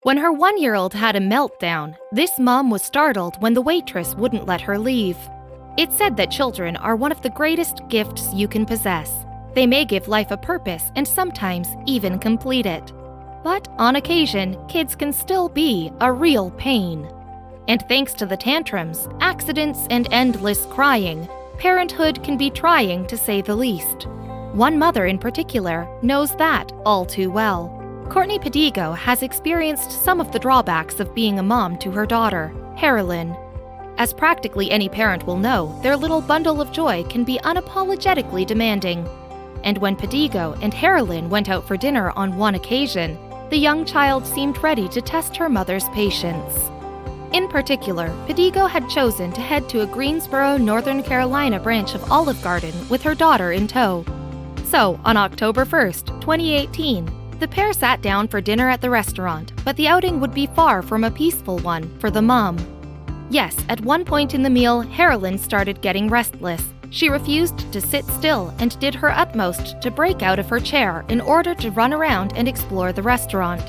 When her 1-year-old had a meltdown, this mom was startled when the waitress wouldn't let her leave. It's said that children are one of the greatest gifts you can possess. They may give life a purpose and sometimes even complete it. But on occasion, kids can still be a real pain. And thanks to the tantrums, accidents, and endless crying, parenthood can be trying to say the least. One mother in particular knows that all too well. Courtney Pedigo has experienced some of the drawbacks of being a mom to her daughter, Harolyn. As practically any parent will know, their little bundle of joy can be unapologetically demanding. And when Pedigo and Harolyn went out for dinner on one occasion, the young child seemed ready to test her mother's patience. In particular, Pedigo had chosen to head to a Greensboro, Northern Carolina branch of Olive Garden with her daughter in tow. So, on October 1st, 2018, the pair sat down for dinner at the restaurant, but the outing would be far from a peaceful one for the mom. Yes, at one point in the meal, Harolyn started getting restless. She refused to sit still and did her utmost to break out of her chair in order to run around and explore the restaurant.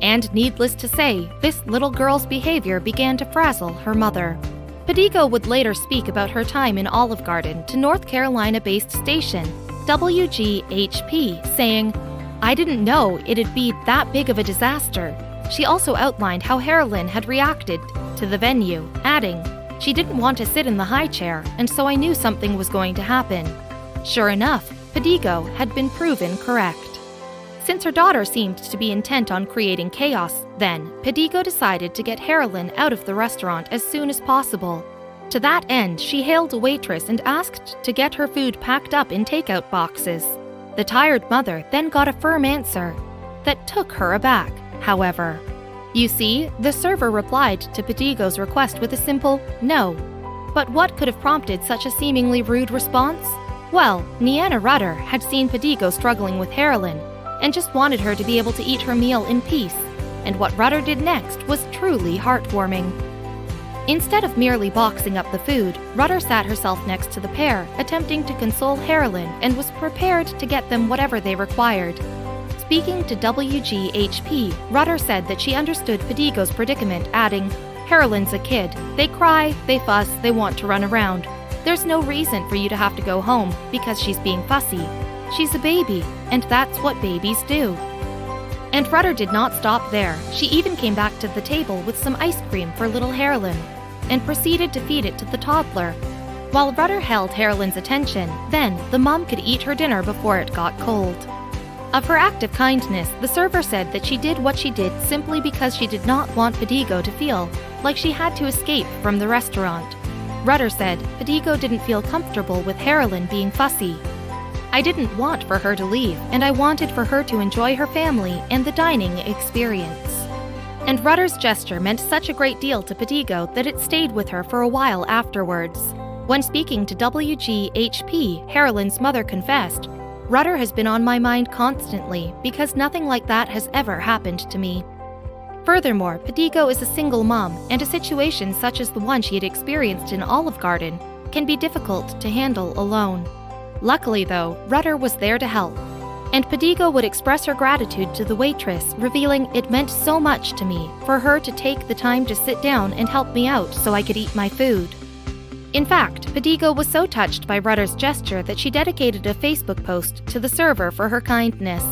And needless to say, this little girl's behavior began to frazzle her mother. Pedigo would later speak about her time in Olive Garden to North Carolina-based station WGHP, saying, "I didn't know it'd be that big of a disaster." She also outlined how Harolyn had reacted to the venue, adding, "She didn't want to sit in the high chair, and so I knew something was going to happen." Sure enough, Pedigo had been proven correct. Since her daughter seemed to be intent on creating chaos, then, Pedigo decided to get Harolyn out of the restaurant as soon as possible. To that end, she hailed a waitress and asked to get her food packed up in takeout boxes. The tired mother then got a firm answer that took her aback, however. You see, the server replied to Pedigo's request with a simple no. But what could have prompted such a seemingly rude response? Well, Niana Rudder had seen Pedigo struggling with Harolyn and just wanted her to be able to eat her meal in peace, and what Rudder did next was truly heartwarming. Instead of merely boxing up the food, Rudder sat herself next to the pair, attempting to console Harolyn, and was prepared to get them whatever they required. Speaking to WGHP, Rudder said that she understood Pedigo's predicament, adding, "Harolyn's a kid. They cry, they fuss, they want to run around. There's no reason for you to have to go home because she's being fussy. She's a baby, and that's what babies do." And Rudder did not stop there. She even came back to the table with some ice cream for little Harolyn and proceeded to feed it to the toddler. While Rudder held Harolyn's attention, then the mom could eat her dinner before it got cold. Of her act of kindness, the server said that she did what she did simply because she did not want Pedigo to feel like she had to escape from the restaurant. Rudder said Pedigo didn't feel comfortable with Harolyn being fussy. "I didn't want for her to leave, and I wanted for her to enjoy her family and the dining experience." And Rudder's gesture meant such a great deal to Pedigo that it stayed with her for a while afterwards. When speaking to WGHP, Harolyn's mother confessed, "Rudder has been on my mind constantly because nothing like that has ever happened to me." Furthermore, Pedigo is a single mom, and a situation such as the one she had experienced in Olive Garden can be difficult to handle alone. Luckily, though, Rudder was there to help, and Pedigo would express her gratitude to the waitress, revealing it meant so much to me for her to take the time to sit down and help me out so I could eat my food. In fact, Pedigo was so touched by Rudder's gesture that she dedicated a Facebook post to the server for her kindness,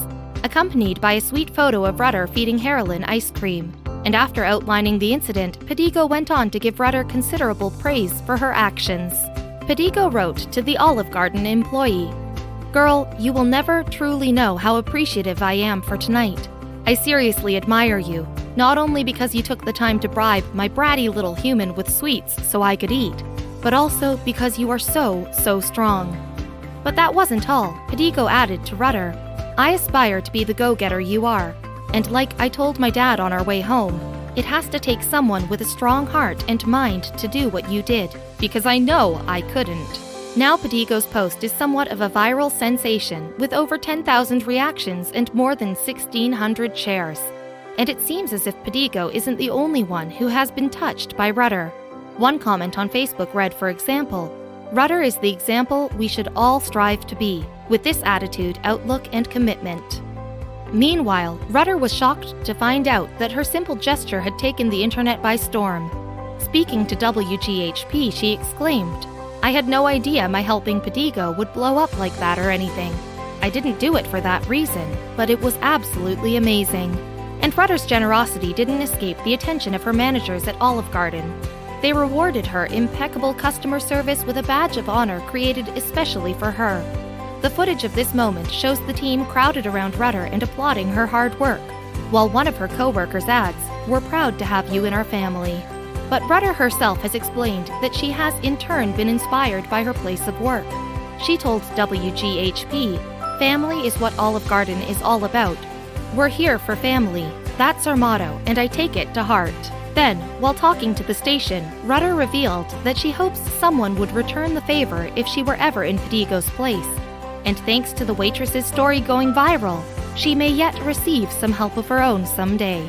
accompanied by a sweet photo of Rudder feeding Harolyn ice cream. And after outlining the incident, Pedigo went on to give Rudder considerable praise for her actions. Pedigo wrote to the Olive Garden employee, "Girl, you will never truly know how appreciative I am for tonight. I seriously admire you, not only because you took the time to bribe my bratty little human with sweets so I could eat, but also because you are so strong." But that wasn't all. Pedigo added to Rudder, "I aspire to be the go-getter you are, and like I told my dad on our way home, it has to take someone with a strong heart and mind to do what you did, because I know I couldn't." Now Pedigo's post is somewhat of a viral sensation, with over 10,000 reactions and more than 1,600 shares. And it seems as if Pedigo isn't the only one who has been touched by Rudder. One comment on Facebook read, for example, "Rudder is the example we should all strive to be, with this attitude, outlook, and commitment." Meanwhile, Rudder was shocked to find out that her simple gesture had taken the internet by storm. Speaking to WGHP, she exclaimed, "I had no idea my helping Pedigo would blow up like that or anything. I didn't do it for that reason, but it was absolutely amazing." And Rudder's generosity didn't escape the attention of her managers at Olive Garden. They rewarded her impeccable customer service with a badge of honor created especially for her. The footage of this moment shows the team crowded around Rudder and applauding her hard work, while one of her co-workers adds, "We're proud to have you in our family." But Rudder herself has explained that she has in turn been inspired by her place of work. She told WGHP, "Family is what Olive Garden is all about. We're here for family. That's our motto, and I take it to heart." Then, while talking to the station, Rudder revealed that she hopes someone would return the favor if she were ever in Pedigo's place. And thanks to the Waitress's story going viral, she may yet receive some help of her own someday.